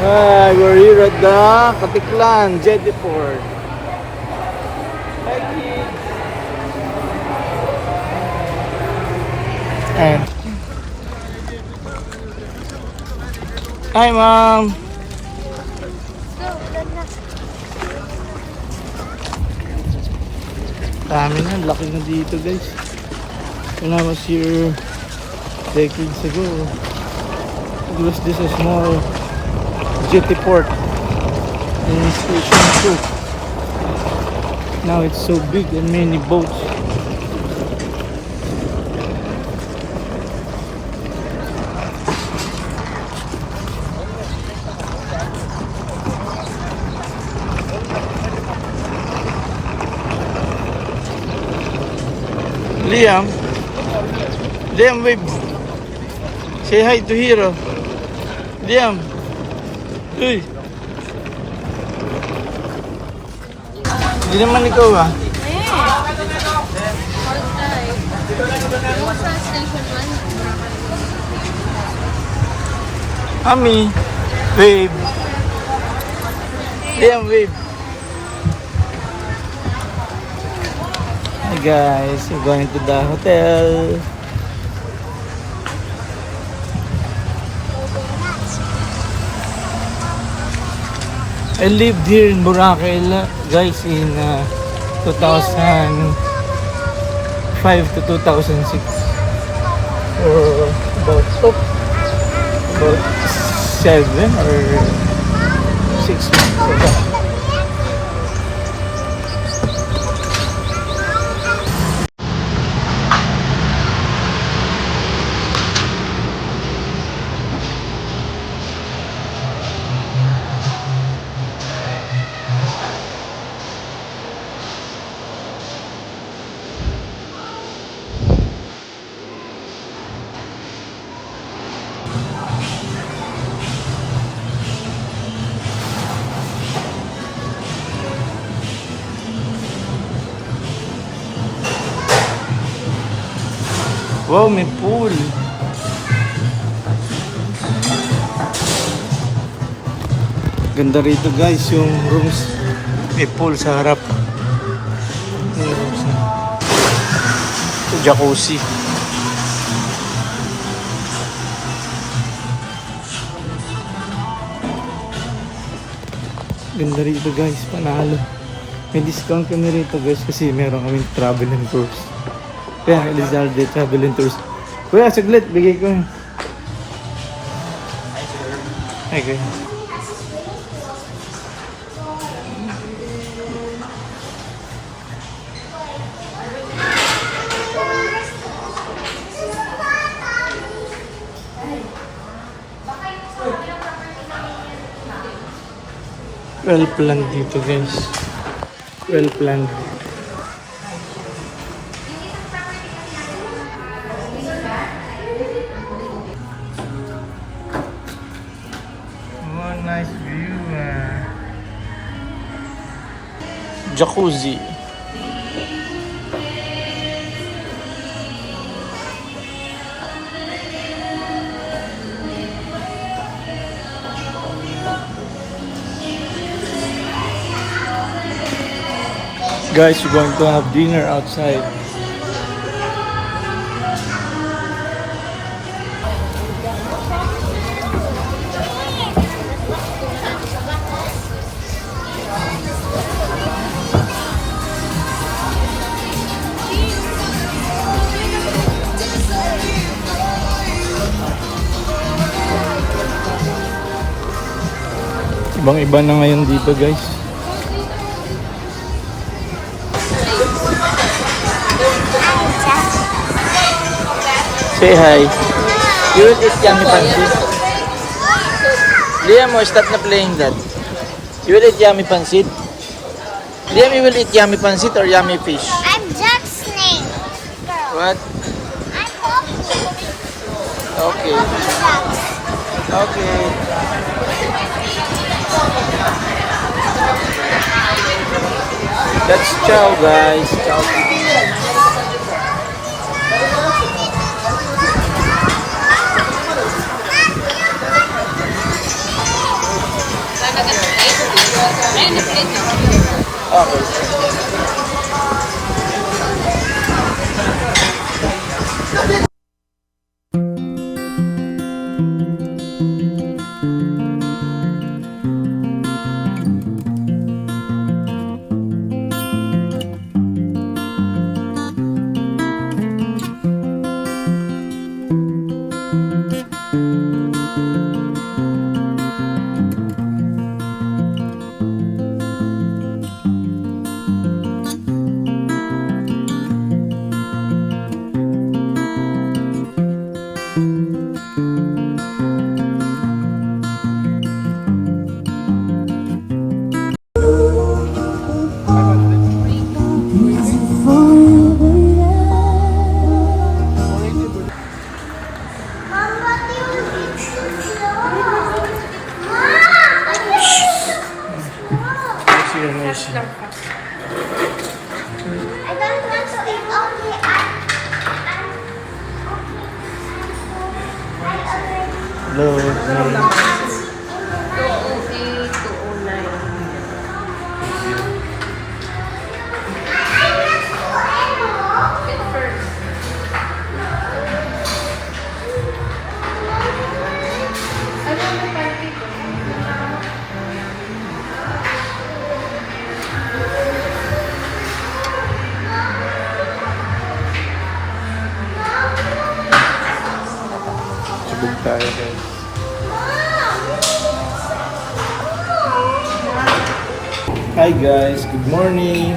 We're here at the Katiklan Jetty Port. Hi, kids. And hi, Mom. Dami na, laki na dito, guys. When I was here decades ago, it was just a small jetty port in Station 2. Now it's so big and many boats. Liam, wave. Say hi to Hero. Liam. Uy. Hindi naman ikaw ah. Ami. Wave. Liam, wave. Hi guys, we're going to the hotel. I lived here in Boracay, guys, in 2005 to 2006. For about 7 or 6 months. Wow, may pool. Ganda rito guys, yung rooms. May pool sa harap. May rooms na. Ito, jacuzzi. Ganda rito guys, panalo. May discount kami rito guys kasi meron kaming travel and tours. Kaya, Elizalde Travel and Tours. Kuya, saglit, bigay ko. Hi, kuya. Well planned dito guys. Well planned. Nice view. Jacuzzi. Guys, we're going to have dinner outside. Ibang-iba na ngayon dito guys. Say hi. You will eat yummy pancit. Liam, stop na playing that. You will eat yummy pancit. Liam, you will eat yummy pancit or yummy fish? I'm Jack's name. Girl. What? I'm Poppy. Okay. Jack. Okay. That's chow guys. Chow. Mom, what do you think so slow? Mom! Mercy and mercy. I don't want to eat only. Hello. Subok tayo guys. Hi guys, good morning.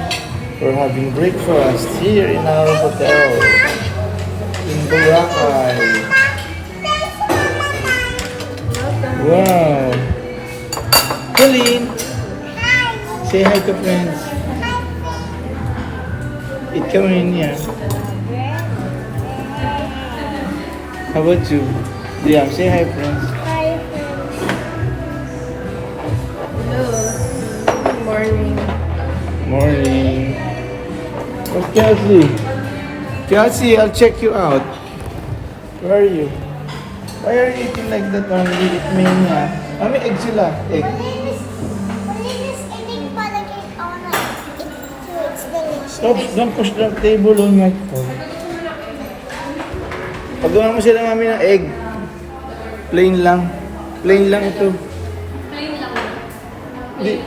We're having breakfast here in our hotel in Boracay. Wow. Colleen, say hi to friends. Eat kami niya. How about you? Liam, say hi friends. Morning. Where's Kelsey? Kelsey, I'll check you out. Where are you? Why are you eating like that one? Eat mania. May egg sila. Egg. Malinis eating palagi on it. It's delicious. Stop, don't push the table on my phone. Pagawa mo sila mami ng egg. Plain lang. Plain lang ito. Plain lang. Di.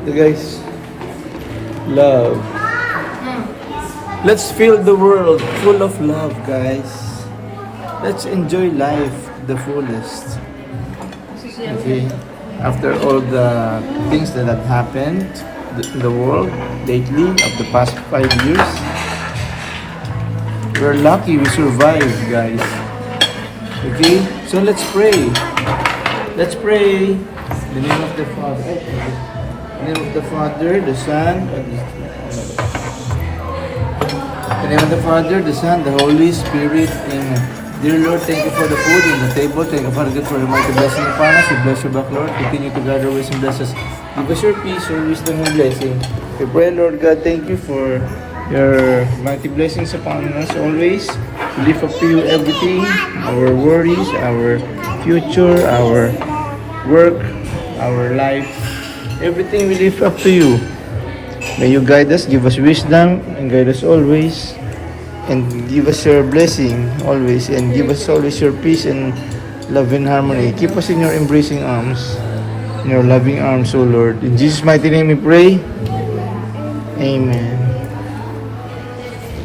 So guys, love. Let's fill the world full of love, guys. Let's enjoy life the fullest. Okay. After all the things that have happened in the world lately of the past 5 years, we're lucky we survived, guys. Okay? So let's pray. Let's pray. In the name of the Father. In the name of the Father, the Son, and in the name of the Father, the Son, the Holy Spirit. Amen. Dear Lord, thank you for the food on the table. Thank you, Father God, for the mighty blessing upon us. We bless you back, Lord. Continue to guide our ways and bless us. Give us your peace, your wisdom, and blessing. We pray, Lord God, thank you for your mighty blessings upon us always. We lift up to you everything, our worries, our future, our work, our life. Everything we lift up to you. May you guide us, give us wisdom, and guide us always. And give us your blessing always. And give us always your peace and love and harmony. Keep us in your embracing arms. In your loving arms, O Lord. In Jesus' mighty name we pray. Amen.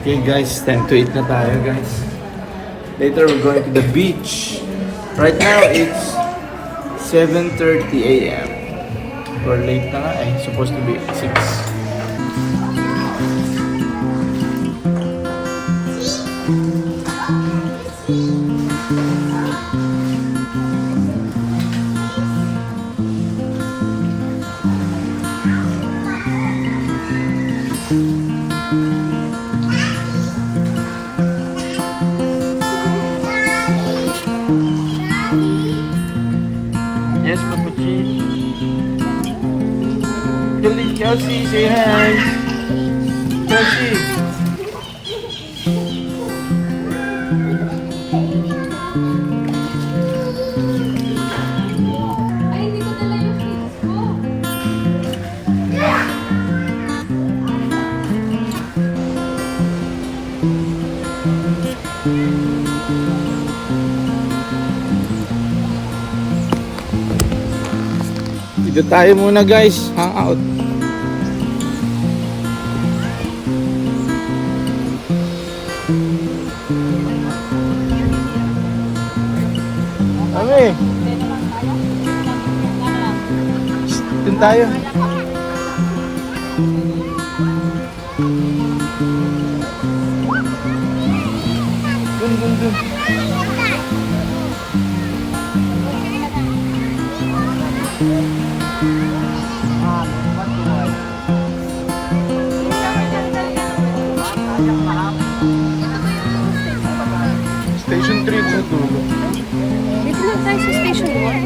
Okay guys, time to eat na tayo guys. Later we're going to the beach. Right now it's 7:30 a.m. Or late na nga eh. Supposed to be 6. Yes, Papuchi. Kelsey, say hi. Kelsey. Ay, hindi ko dala yung kids ko. Dito tayo muna guys, hang out. Kami. Dun tayo. Dun. Station 3 sa dulo. Dito lang tayo sa station 1.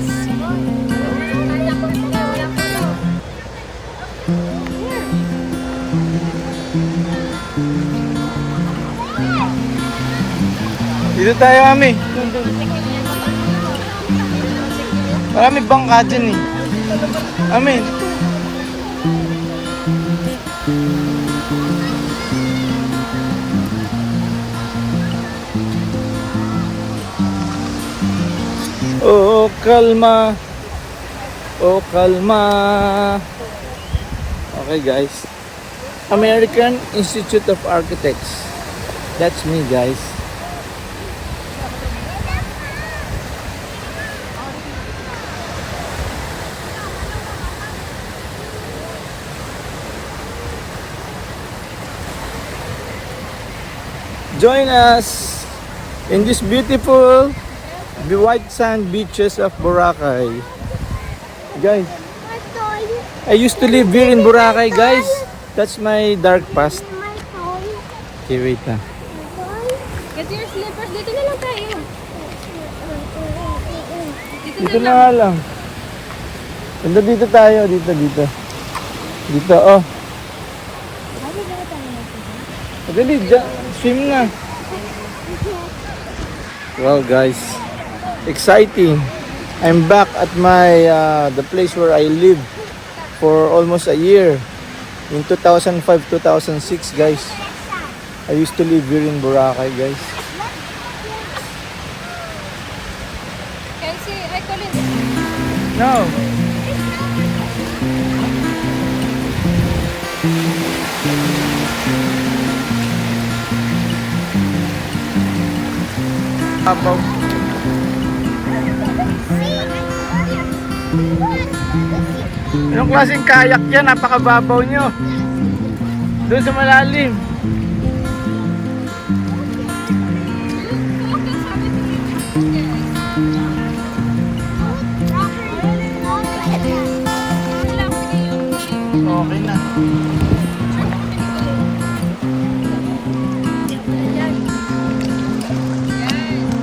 Dito tayo, Ami. Marami bangka dyan eh. Ami. Oh, kalma. Oh, kalma. Okay, guys. American Institute of Architects. That's me, guys. Join us in this beautiful white sand beaches of Boracay. Guys, I used to live here in Boracay, guys. That's my dark past. Okay, wait na. Get your slippers. Dito na lang tayo. Dito na nga lang. Ganda dito tayo, dito. Dito, oh. Dali, swim na. Well, guys, exciting. I'm back at my the place where I lived for almost a year. In 2005-2006, guys. I used to live here in Boracay, guys. Can see, I call it. No. Apaw. Anong klaseng kayak yan? Napakababaw nyo. Doon sa malalim. Okay na.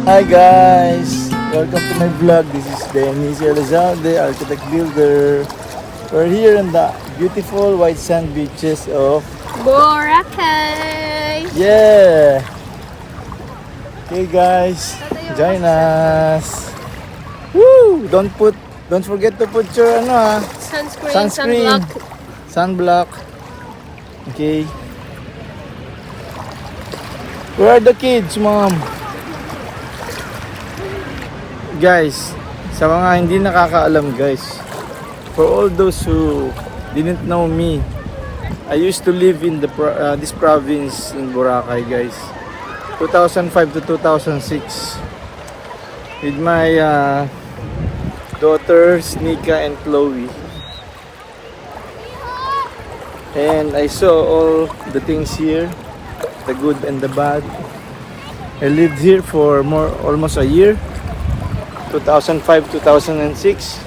Hi guys! Welcome to my vlog. This is Dennis Elizalde, architect builder. We're here on the beautiful white sand beaches of Boracay! Yeah! Okay guys, join us! Woo! Don't forget to put your Sunscreen. Sunblock. Okay. Where are the kids, mom? Guys, sa mga hindi nakakaalam guys, for all those who didn't know me, I used to live in this province in Boracay, guys. 2005 to 2006 with my daughters Nika and Chloe. And I saw all the things here, the good and the bad. I lived here for almost a year, 2005-2006.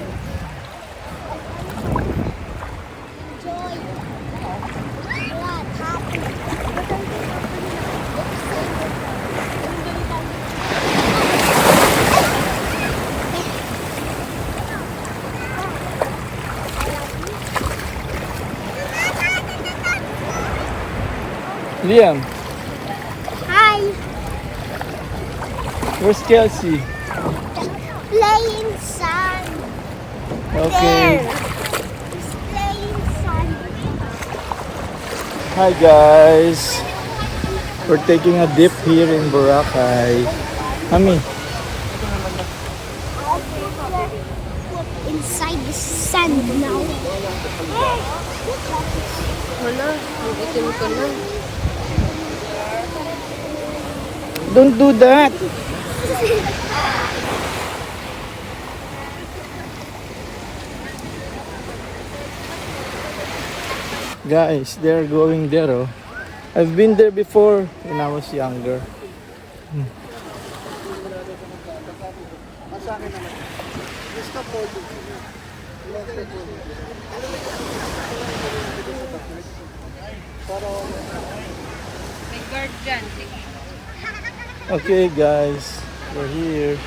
Liam, Hi, where's Kelsey? playing sand. Okay. There. He's playing sand. Hi guys. We're taking a dip here in Boracay. Mami, Inside the sand now. Wala, ang itim ko na. don't do that. Guys, they're going there. Oh. I've been there before when I was younger. May guard dyan. Okay guys, we're here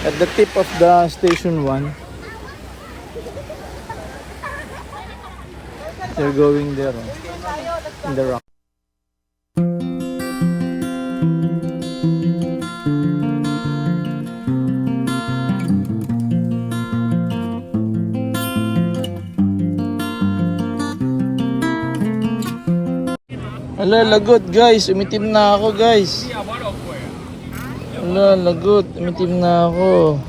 at the tip of the station 1. They're going there in the rock. Ala, lagot guys, umitim na ako guys. Ala, lagot, umitim na ako.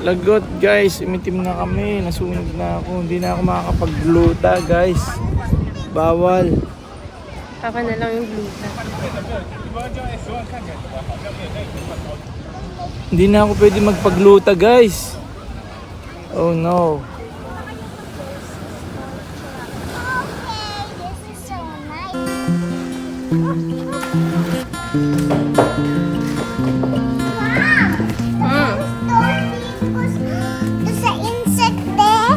Lagot guys, umitim na kami, nasunog na ako, hindi na ako makakapagluta guys. Bawal. Papa na lang yung gluta. Hindi na ako pwede magpagluta guys. Oh no. This is so nice. There's an insect there.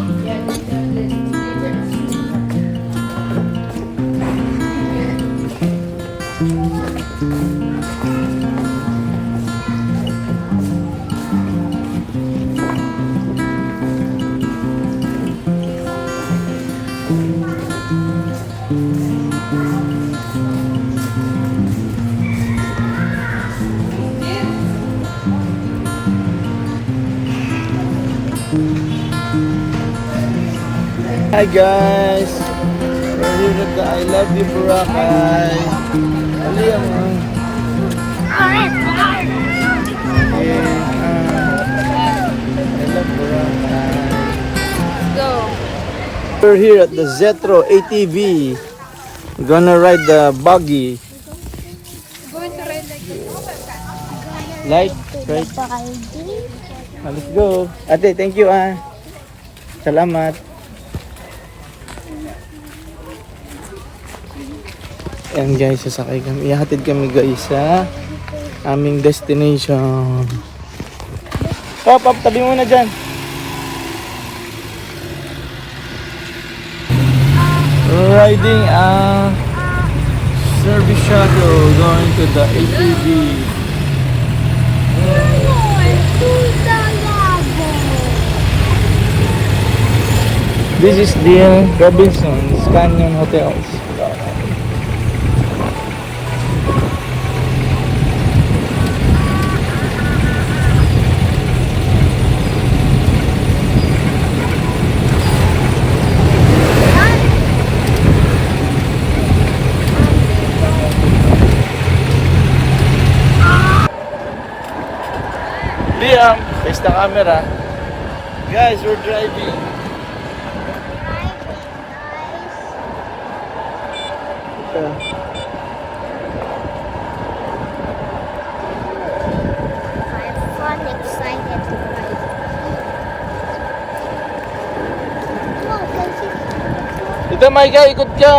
Hi guys, we're here at the I Love You Boracay. Aliyah mo. I love Boracay. Go. We're here at the Zetro ATV. We're gonna ride the buggy. Going to ride Like, like right? Let's go. Ate, thank you ah. Salamat. Ayan guys, sasakay kami. Ihatid kami guys sa aming destination. Pop, tabi mo na dyan. Riding a service shuttle going to the ATV. This is the Robinson's Canyon Hotels. Liam, face the camera. Guys, we're driving. Ito. I'm fun, excited to ride. Come on, guys. Ito, Maika, ikot ka.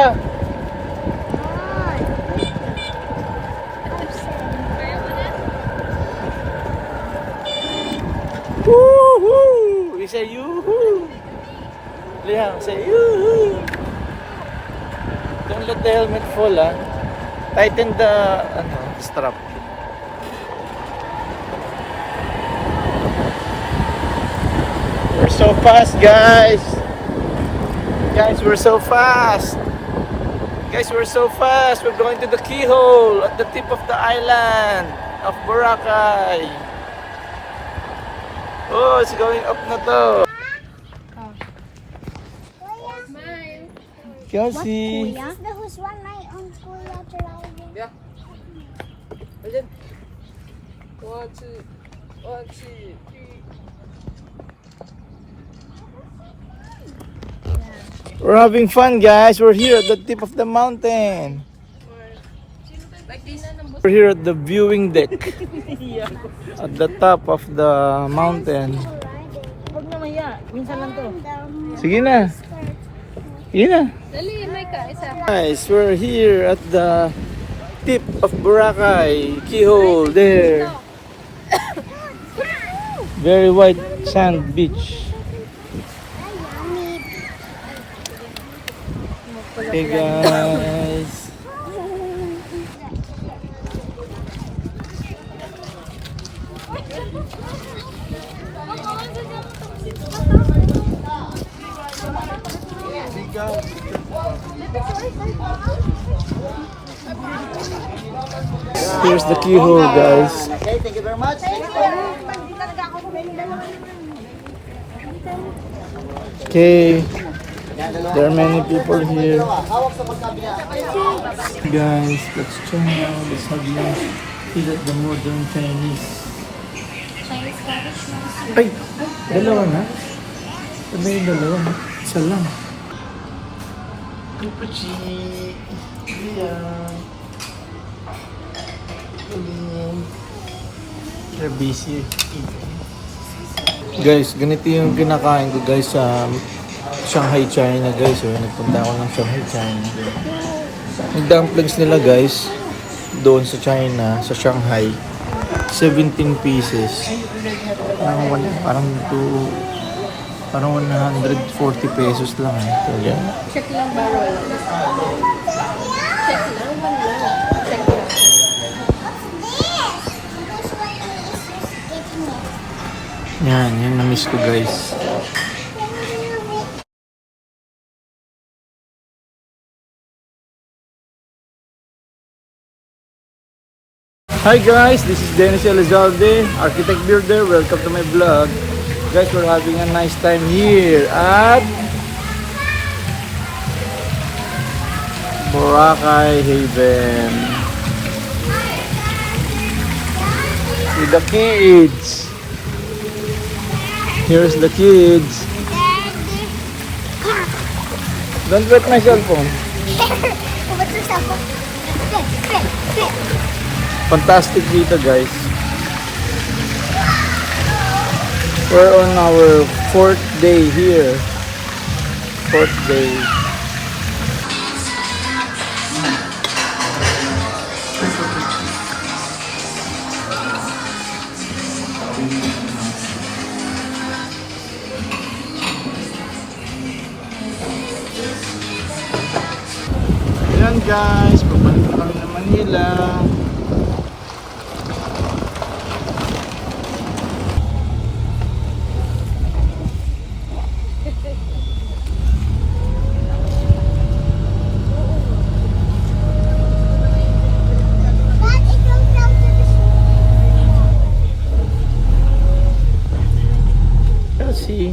Woohoo! We say yoo-hoo. Liam, say yoo-hoo. Don't let the helmet fall, ah. Tighten the strap. We're so fast, guys. Guys, we're so fast. Guys, we're so fast. We're going to the keyhole at the tip of the island of Boracay. Oh, it's going up na to. Smile. Kelsey. Is the who's one night on school driving? Yeah. Again. 1, 2, 1, 2, 3. We're having fun, guys. We're here at the tip of the mountain. Like this. We're here at the viewing deck. At the top of the mountain. Huwag na maya. Minsan lang to. Sige na. Sige na. Dali, may ka. Isa. Guys, we're here at the tip of Boracay. Keyhole there. Very white sand beach. Hey guys. Here's the keyhole, guys. Okay, thank you very much. Okay, there are many people here. Hawak sa magkabila. Guys, let's check out this lunch. Here at the modern Chinese. Ay, dalawa na? Ano yung dalawa? Isa lang. Kupachi. They're busy. Guys, ganito yung kinakain ko guys sa Shanghai, China guys. So, nagpunta ako ng Shanghai, China. Yung dumplings nila guys, doon sa China, sa Shanghai, 17 pieces. Parang 140 pesos lang eh. So, yeah. Check lang ba, Roy? Check lang ba na? Check lang. Yan na-miss ko guys. Hi guys, this is Dennis Elizalde, Architect Builder. Welcome to my vlog. Guys, we're having a nice time here at Boracay Haven with the kids. Here's the kids. Don't wet my cell phone. What's the cell phone? Fantastic dito guys. We're on our 4th day here. 4th day. Ayan guys, babalik na kami ng Manila. But it goes down to the Chelsea.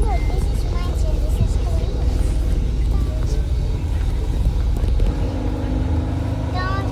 Look, this is mine, so this is Korean. Don't.